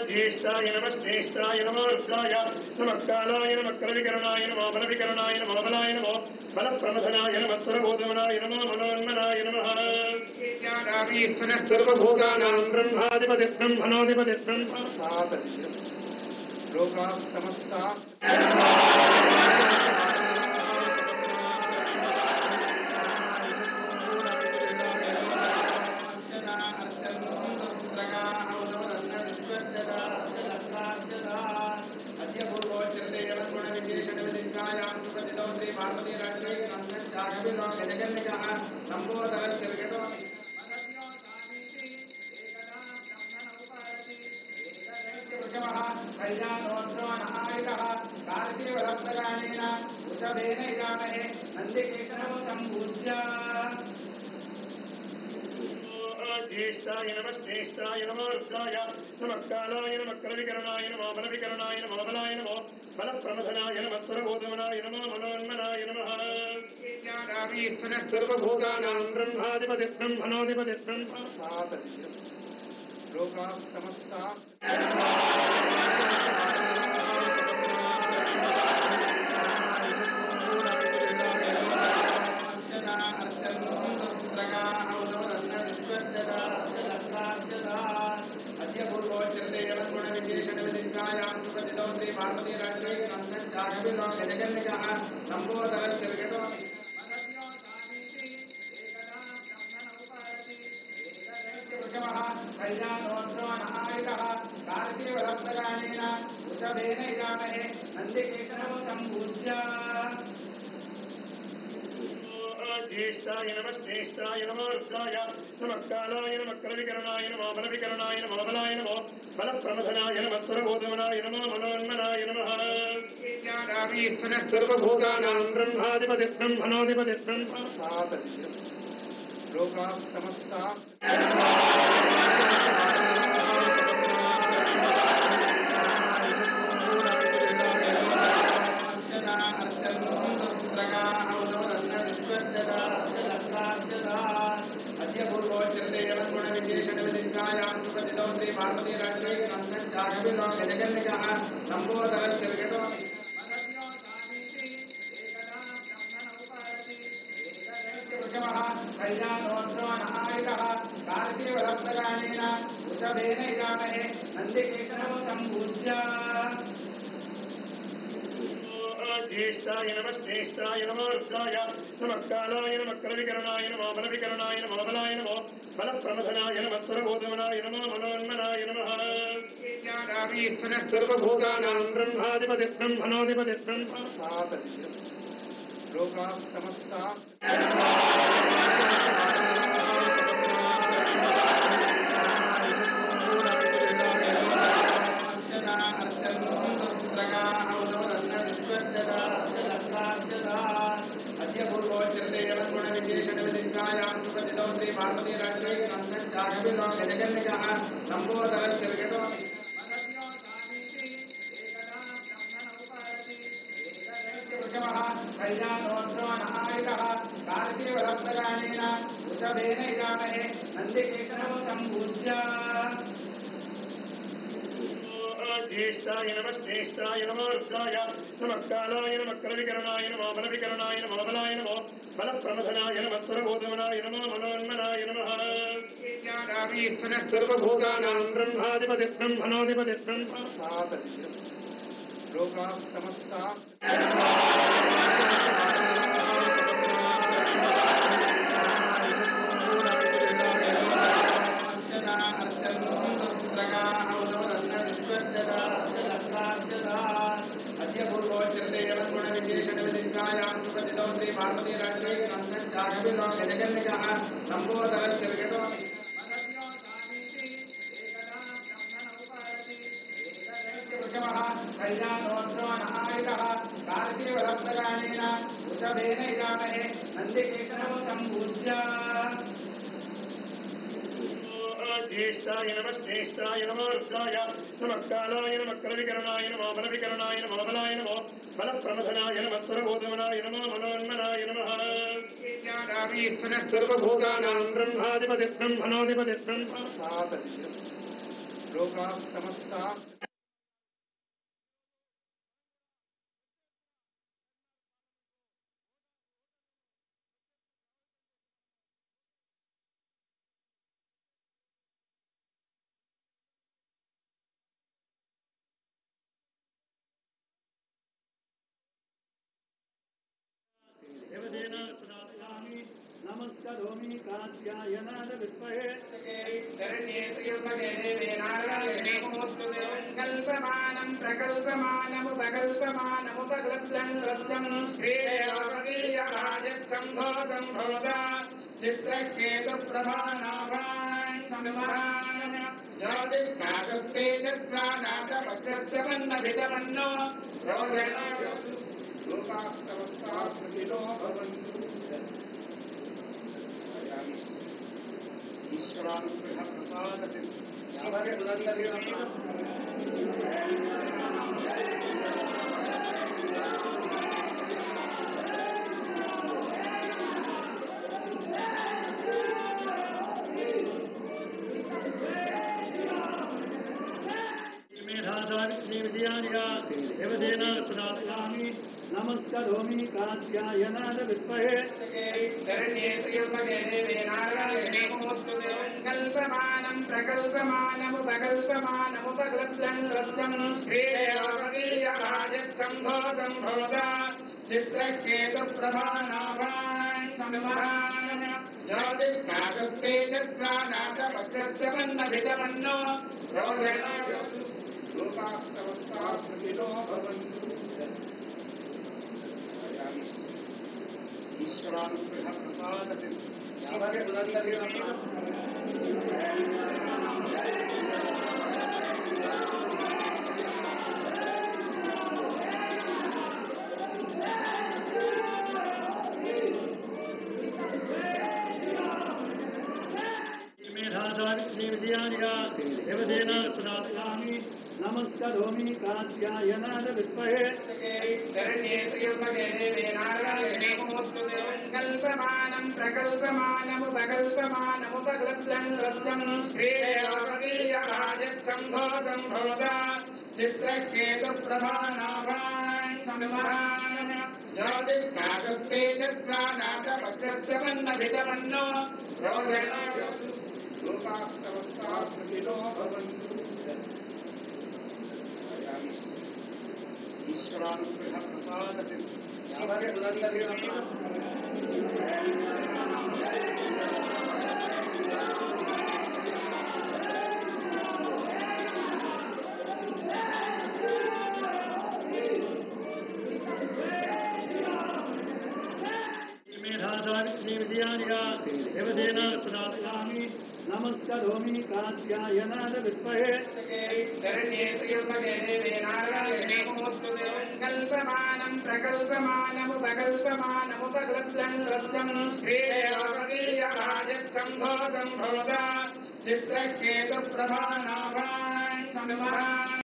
ज्येष्ठाय नमः श्रेष्ठाय नमो रुद्राय नमः कालाय नमः करविकरणाय नमः बलविकरणाय नमः बलाय नमः बलप्रमथनाय नमः स्वरबोधमनाय नमः मनोन्मनाय नमः सर्वभूतानां ब्रह्माधिपति ब्रह्मणोऽधिपति ब्रह्म लोकाः समस्ताः ज्येष्ठाय नमः श्रेष्ठाय नमो रुद्राय नमः कालाय नमः करविकरणाय नमः बलविकरणाय नमः बलाय नमः बलप्रमथनाय नमः स्वरबोधमनाय नमः मनोन्मनाय नमः सर्वभूतानां ब्रह्माधिपति ब्रह्मणोऽधिपति ब्रह्म लोकाः समस्ताः ज्येष्ठाय नमः श्रेष्ठाय नमो रुद्राय नमः कालाय नमः करविकरणाय नमः बलविकरणाय नमः बलाय नमः बलप्रमथनाय नमः स्वरबोधमनाय नमः मनोन्मनाय नमः सर्वभूतानां ब्रह्माधिपति ब्रह्मणोऽधिपति ब्रह्म लोकाः समस्ताः ज्येष्ठाय नमः श्रेष्ठाय नमो रुद्राय नमः कालाय नमः करविकरणाय नमः बलविकरणाय नमः बलाय नमः बलप्रमथनाय नमः स्वरबोधमनाय नमः मनोन्मनाय नमः सर्वभूतानां ब्रह्माधिपति ब्रह्मणोऽधिपति ब्रह्म लोकाः समस्ताः ज्येष्ठाय नमः श्रेष्ठाय नमो रुद्राय नमः कालाय नमः करविकरणाय नमः बलविकरणाय नमः बलाय नमः बलप्रमथनाय नमः स्वरबोधमनाय नमः मनोन्मनाय नमः सर्वभूतानां ब्रह्माधिपति ब्रह्मणोऽधिपति ब्रह्म लोकाः समस्ताः ज्येष्ठाय नमः श्रेष्ठाय नमो रुद्राय नमः कालाय नमः करविकरणाय नमः बलविकरणाय नमः बलाय नमः बलप्रमथनाय नमः स्वरबोधमनाय नमः मनोन्मनाय नमः सर्वभूतानां ब्रह्माधिपति ब्रह्मणोऽधिपति ब्रह्म लोकाः समस्ताः नमस्करोमि कात्यायनाय विद्महे शरण्ये त्र्यम्बके देवे नारायणे नमोस्तुते कल्पमानं प्रकल्पमानमुपकल्प्यं श्रीदेवगीयराजत्सम्भोगं भवता चित्रकेतुप्रभानाभान् संवहान ज्योतिष्काकस्तेजस्वानाथवक्रस्तमन्नभितमन्नो लोकाः समस्ताः सुखिनो भवन्तु ईश्वरानुग्रह प्रसादति नमस्करोमि कात्यायनाय विद्महे शरण्ये त्र्यम्बके देवे नारायणे नमोस्तुते कल्पमानं प्रकल्पमानमुपकल्प्यं श्रीदेवगीयराजत्सम्भोगं भवता चित्रकेतुप्रभानाभान् संवहान ज्योतिष्काकस्तेजस्वानाथवक्रस्तमन्नभितमन्नो लोकाः समस्ताः सुखिनो भवन्तु ईश्वरानुग्रह प्रसादति नमस्करोमि कात्यायनाय विद्महे शरण्ये त्र्यम्बके देवे नारायणे नमोस्तुते कल्पमानं प्रकल्पमानमुपकल्प्यं श्रीदेवगीयराजत्सम्भोगं भवता चित्रकेतुप्रभानाभान् संवहान ज्योतिष्काकस्तेजस्वानाथवक्रस्तमन्नभितमन्नो लोकाः समस्ताः सुखिनो भवन्तु ईश्वरानुग्रह प्रसादति नमस्करोमि कात्यायनाय विद्महे शरण्ये त्र्यम्बके देवे नारायणे नमोस्तुते कल्पमानं प्रकल्पमानमुपकल्प्यं श्रीदेवगीयराजत्सम्भोगं भवता चित्रकेतुप्रभानाभान् संवहान